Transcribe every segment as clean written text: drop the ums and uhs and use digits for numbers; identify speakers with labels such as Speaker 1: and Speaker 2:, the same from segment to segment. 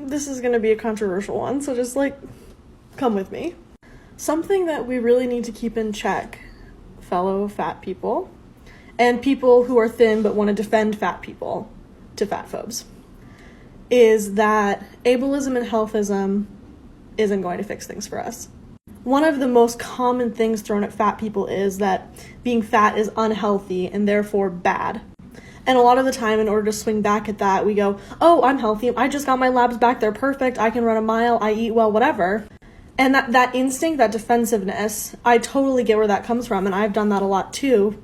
Speaker 1: this is going to be a controversial one, so just come with me. Something that we really need to keep in check, fellow fat people, and people who are thin but want to defend fat people to fat phobes, is that ableism and healthism isn't going to fix things for us. One of the most common things thrown at fat people is that being fat is unhealthy and therefore bad. And a lot of the time, in order to swing back at that, we go, oh, I'm healthy. I just got my labs back. They're perfect. I can run a mile. I eat well, whatever. And that instinct, that defensiveness, I totally get where that comes from. And I've done that a lot too.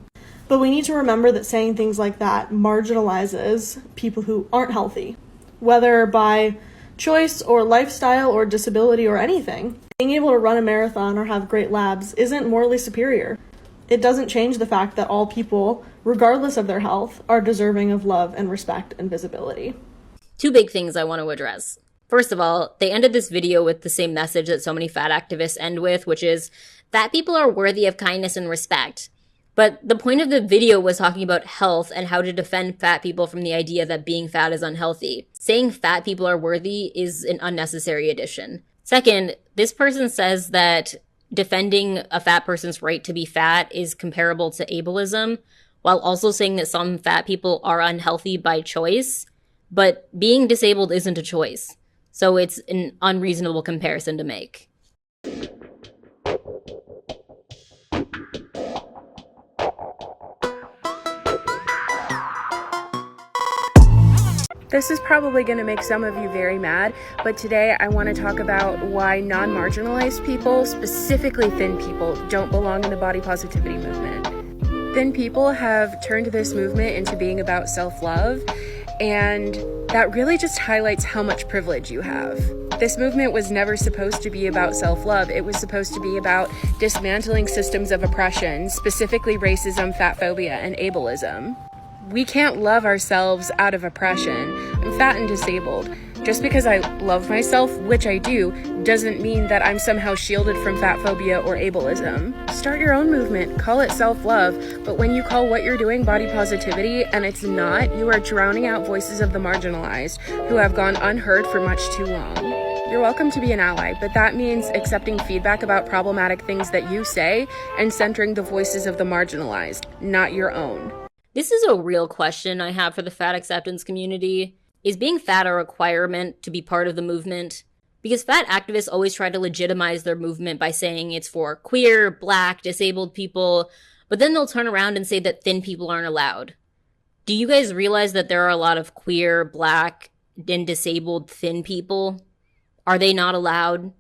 Speaker 1: But we need to remember that saying things like that marginalizes people who aren't healthy, whether by choice or lifestyle or disability or anything. Being able to run a marathon or have great labs isn't morally superior. It doesn't change the fact that all people, regardless of their health, are deserving of love and respect and visibility.
Speaker 2: Two big things I want to address. First of all, they ended this video with the same message that so many fat activists end with, which is, fat people are worthy of kindness and respect. But the point of the video was talking about health and how to defend fat people from the idea that being fat is unhealthy. Saying fat people are worthy is an unnecessary addition. Second, this person says that defending a fat person's right to be fat is comparable to ableism, while also saying that some fat people are unhealthy by choice. But being disabled isn't a choice, so it's an unreasonable comparison to make.
Speaker 3: This is probably going to make some of you very mad, but today I want to talk about why non-marginalized people, specifically thin people, don't belong in the body positivity movement. Thin people have turned this movement into being about self-love, and that really just highlights how much privilege you have. This movement was never supposed to be about self-love. It was supposed to be about dismantling systems of oppression, specifically racism, fatphobia, and ableism. We can't love ourselves out of oppression. I'm fat and disabled. Just because I love myself, which I do, doesn't mean that I'm somehow shielded from fatphobia or ableism. Start your own movement, call it self-love, but when you call what you're doing body positivity and it's not, you are drowning out voices of the marginalized who have gone unheard for much too long. You're welcome to be an ally, but that means accepting feedback about problematic things that you say and centering the voices of the marginalized, not your own.
Speaker 2: This is a real question I have for the fat acceptance community. Is being fat a requirement to be part of the movement? Because fat activists always try to legitimize their movement by saying it's for queer, black, disabled people, but then they'll turn around and say that thin people aren't allowed. Do you guys realize that there are a lot of queer, black, and disabled thin people? Are they not allowed?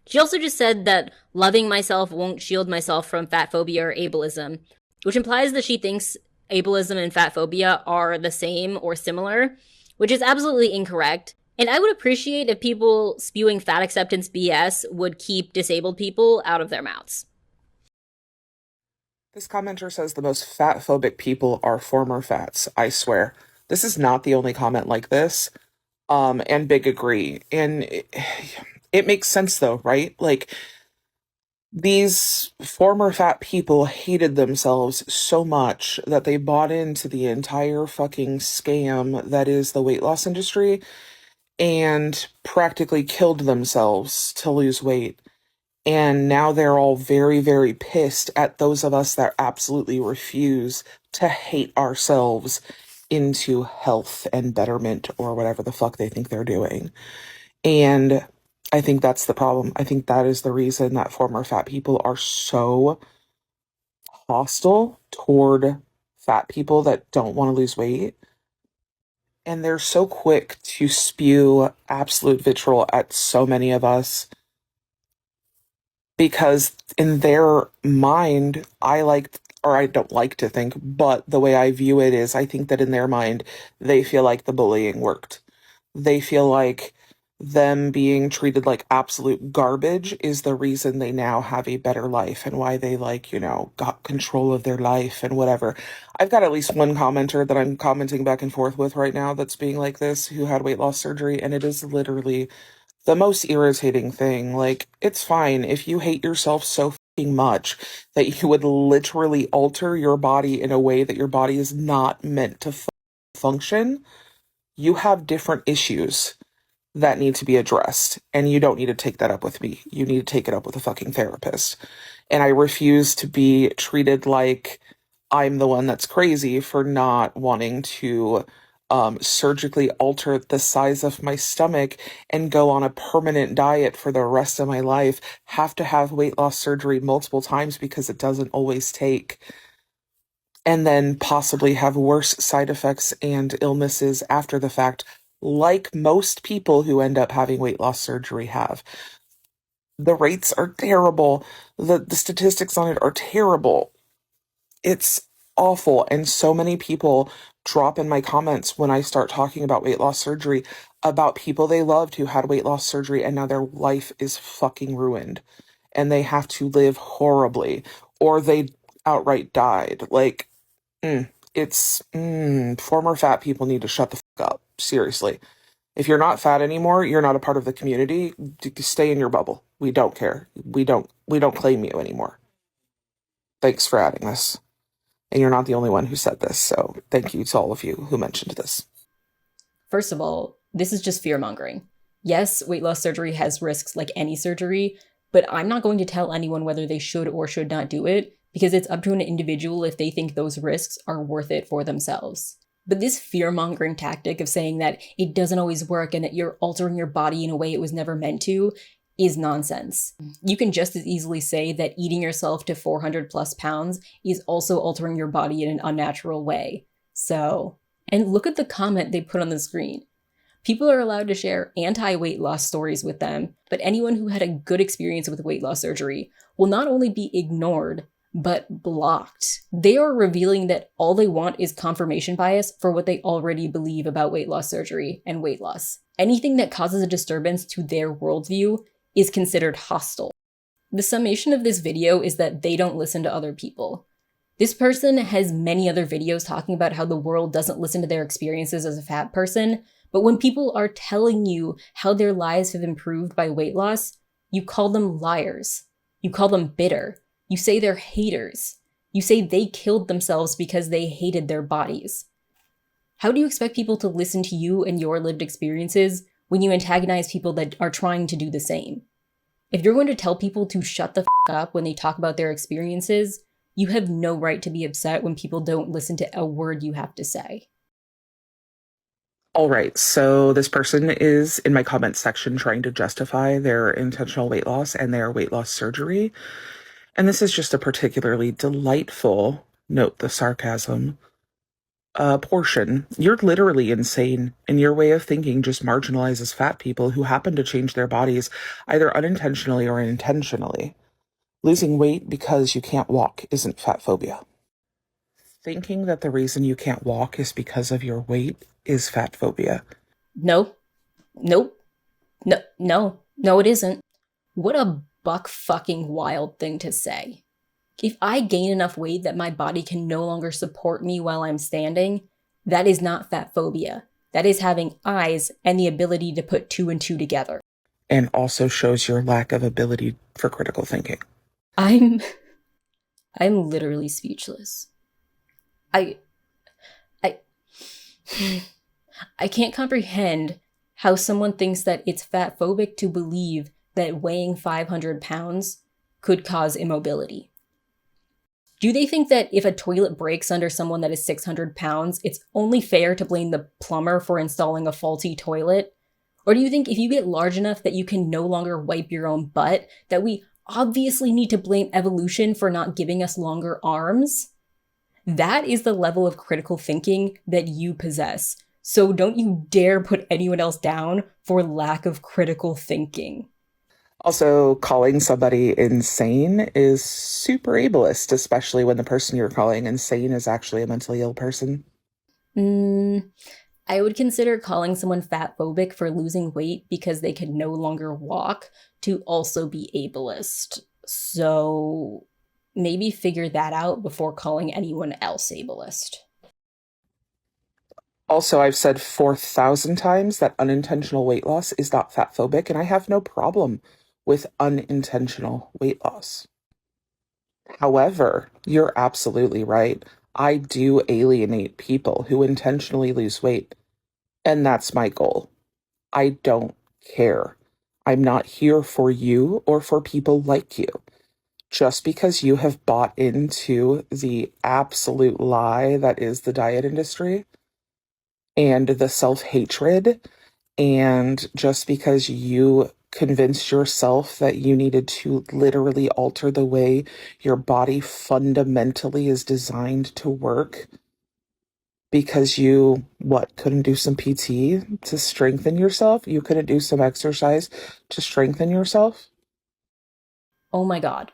Speaker 2: She also just said that loving myself won't shield myself from fatphobia or ableism, which implies that she thinks ableism and fatphobia are the same or similar, which is absolutely incorrect. And I would appreciate if people spewing fat acceptance BS would keep disabled people out of their mouths.
Speaker 4: This commenter says the most fat-phobic people are former fats. I swear. This is not the only comment like this. And big agree. And it makes sense though, right? Like, these former fat people hated themselves so much that they bought into the entire fucking scam that is the weight loss industry and practically killed themselves to lose weight. And now they're all very, very pissed at those of us that absolutely refuse to hate ourselves into health and betterment or whatever the fuck they think they're doing. And I think that's the problem. I think that is the reason that former fat people are so hostile toward fat people that don't want to lose weight. And they're so quick to spew absolute vitriol at so many of us. Because in their mind, I don't like to think, but the way I view it is I think that in their mind, they feel like the bullying worked. They feel like them being treated like absolute garbage is the reason they now have a better life and why they got control of their life and whatever. I've got at least one commenter that I'm commenting back and forth with right now that's being like this, who had weight loss surgery, and it is literally the most irritating thing. Like, it's fine if you hate yourself so fucking much that you would literally alter your body in a way that your body is not meant to function. You have different issues. that need to be addressed. And you don't need to take that up with me. You need to take it up with a fucking therapist. And I refuse to be treated like I'm the one that's crazy for not wanting to surgically alter the size of my stomach and go on a permanent diet for the rest of my life, have to have weight loss surgery multiple times because it doesn't always take, and then possibly have worse side effects and illnesses after the fact, like most people who end up having weight loss surgery have. The rates are terrible. The statistics on it are terrible. It's awful. And so many people drop in my comments when I start talking about weight loss surgery about people they loved who had weight loss surgery and now their life is fucking ruined and they have to live horribly or they outright died. Like, former fat people need to shut the fuck up. Seriously. If you're not fat anymore, you're not a part of the community. Stay in your bubble. We don't care. We don't claim you anymore. Thanks for adding this. And you're not the only one who said this, so thank you to all of you who mentioned this.
Speaker 2: First of all, this is just fear-mongering. Yes, weight loss surgery has risks like any surgery, but I'm not going to tell anyone whether they should or should not do it, because it's up to an individual if they think those risks are worth it for themselves. But this fear-mongering tactic of saying that it doesn't always work and that you're altering your body in a way it was never meant to is nonsense. You can just as easily say that eating yourself to 400 plus pounds is also altering your body in an unnatural way. So, and look at the comment they put on the screen. People are allowed to share anti-weight loss stories with them, but anyone who had a good experience with weight loss surgery will not only be ignored, but blocked. They are revealing that all they want is confirmation bias for what they already believe about weight loss surgery and weight loss. Anything that causes a disturbance to their worldview is considered hostile. The summation of this video is that they don't listen to other people. This person has many other videos talking about how the world doesn't listen to their experiences as a fat person, but when people are telling you how their lives have improved by weight loss, you call them liars. You call them bitter. You say they're haters. You say they killed themselves because they hated their bodies. How do you expect people to listen to you and your lived experiences when you antagonize people that are trying to do the same? If you're going to tell people to shut the f*** up when they talk about their experiences, you have no right to be upset when people don't listen to a word you have to say.
Speaker 4: All right, so this person is in my comments section trying to justify their intentional weight loss and their weight loss surgery. And this is just a particularly delightful, note the sarcasm, portion. You're literally insane, and your way of thinking just marginalizes fat people who happen to change their bodies either unintentionally or intentionally. Losing weight because you can't walk isn't fatphobia. Thinking that the reason you can't walk is because of your weight is fatphobia.
Speaker 2: No, it isn't. What a buck fucking wild thing to say. If I gain enough weight that my body can no longer support me while I'm standing, that is not fat phobia. That is having eyes and the ability to put two and two together.
Speaker 4: And also shows your lack of ability for critical thinking.
Speaker 2: I'm literally speechless. I can't comprehend how someone thinks that it's fatphobic to believe that weighing 500 pounds could cause immobility. Do they think that if a toilet breaks under someone that is 600 pounds, it's only fair to blame the plumber for installing a faulty toilet? Or do you think if you get large enough that you can no longer wipe your own butt, that we obviously need to blame evolution for not giving us longer arms? That is the level of critical thinking that you possess. So don't you dare put anyone else down for lack of critical thinking.
Speaker 4: Also, calling somebody insane is super ableist, especially when the person you're calling insane is actually a mentally ill person.
Speaker 2: I would consider calling someone fatphobic for losing weight because they can no longer walk to also be ableist. So maybe figure that out before calling anyone else ableist.
Speaker 4: Also, I've said 4,000 times that unintentional weight loss is not fatphobic, and I have no problem with unintentional weight loss. However, you're absolutely right. I do alienate people who intentionally lose weight, and that's my goal. I don't care. I'm not here for you or for people like you. Just because you have bought into the absolute lie that is the diet industry and the self-hatred, and just because you convinced yourself that you needed to literally alter the way your body fundamentally is designed to work because you, what, couldn't do some PT to strengthen yourself? You couldn't do some exercise to strengthen yourself?
Speaker 2: Oh my God.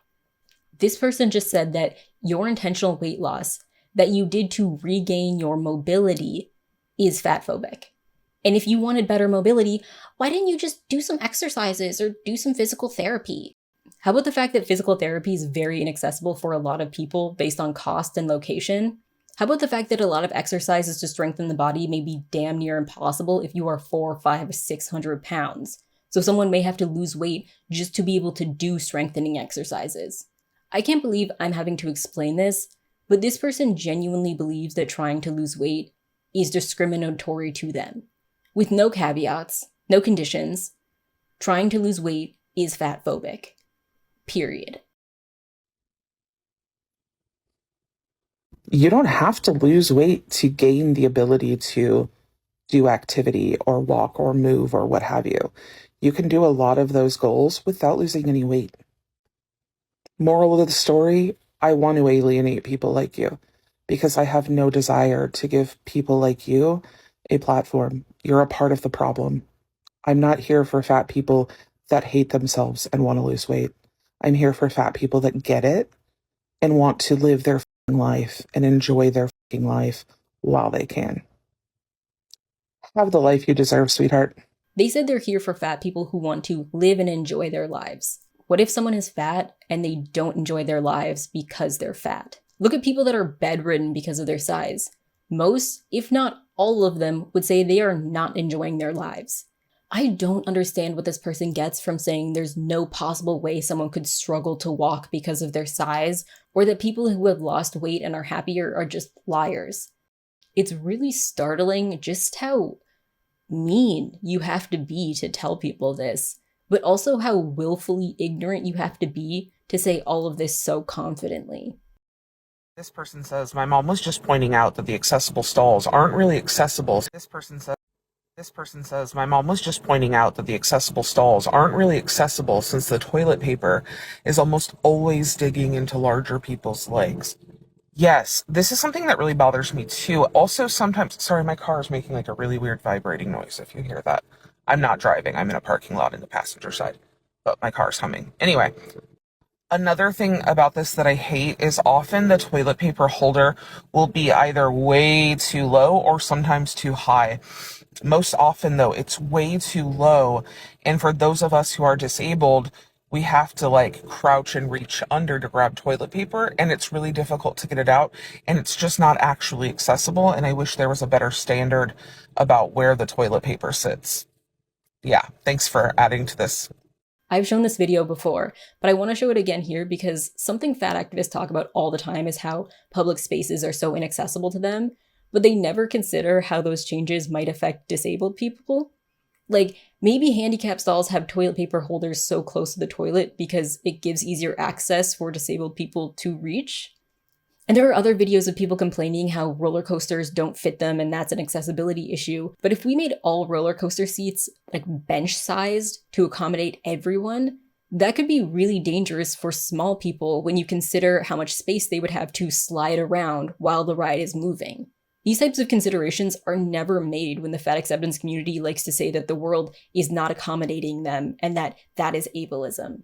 Speaker 2: This person just said that your intentional weight loss that you did to regain your mobility is fatphobic. And if you wanted better mobility, why didn't you just do some exercises or do some physical therapy? How about the fact that physical therapy is very inaccessible for a lot of people based on cost and location? How about the fact that a lot of exercises to strengthen the body may be damn near impossible if you are 400, 500, 600 pounds? So someone may have to lose weight just to be able to do strengthening exercises. I can't believe I'm having to explain this, but this person genuinely believes that trying to lose weight is discriminatory to them. With no caveats, no conditions, trying to lose weight is fatphobic. Period.
Speaker 4: You don't have to lose weight to gain the ability to do activity or walk or move or what have you. You can do a lot of those goals without losing any weight. Moral of the story, I want to alienate people like you because I have no desire to give people like you a platform. You're a part of the problem. I'm not here for fat people that hate themselves and want to lose weight. I'm here for fat people that get it and want to live their life and enjoy their life while they can. Have the life you deserve, sweetheart.
Speaker 2: They said they're here for fat people who want to live and enjoy their lives. What if someone is fat and they don't enjoy their lives because they're fat? Look at people that are bedridden because of their size. Most, if not all of them, would say they are not enjoying their lives. I don't understand what this person gets from saying there's no possible way someone could struggle to walk because of their size, or that people who have lost weight and are happier are just liars. It's really startling just how mean you have to be to tell people this, but also how willfully ignorant you have to be to say all of this so confidently.
Speaker 4: This person says, my mom was just pointing out that the accessible stalls aren't really accessible. This person says, my mom was just pointing out that the accessible stalls aren't really accessible since the toilet paper is almost always digging into larger people's legs. Yes, this is something that really bothers me too. Also, sometimes, sorry, my car is making like a really weird vibrating noise if you hear that. I'm not driving, I'm in a parking lot in the passenger side, but my car's humming. Anyway, another thing about this that I hate is often the toilet paper holder will be either way too low or sometimes too high. Most often, though, it's way too low, and for those of us who are disabled, we have to like crouch and reach under to grab toilet paper, and it's really difficult to get it out, and it's just not actually accessible, and I wish there was a better standard about where the toilet paper sits. Yeah, thanks for adding to this.
Speaker 2: I've shown this video before, but I want to show it again here because something fat activists talk about all the time is how public spaces are so inaccessible to them, but they never consider how those changes might affect disabled people. Like, maybe handicap stalls have toilet paper holders so close to the toilet because it gives easier access for disabled people to reach. And there are other videos of people complaining how roller coasters don't fit them and that's an accessibility issue. But if we made all roller coaster seats like bench-sized to accommodate everyone, that could be really dangerous for small people when you consider how much space they would have to slide around while the ride is moving. These types of considerations are never made when the fat acceptance community likes to say that the world is not accommodating them and that is ableism.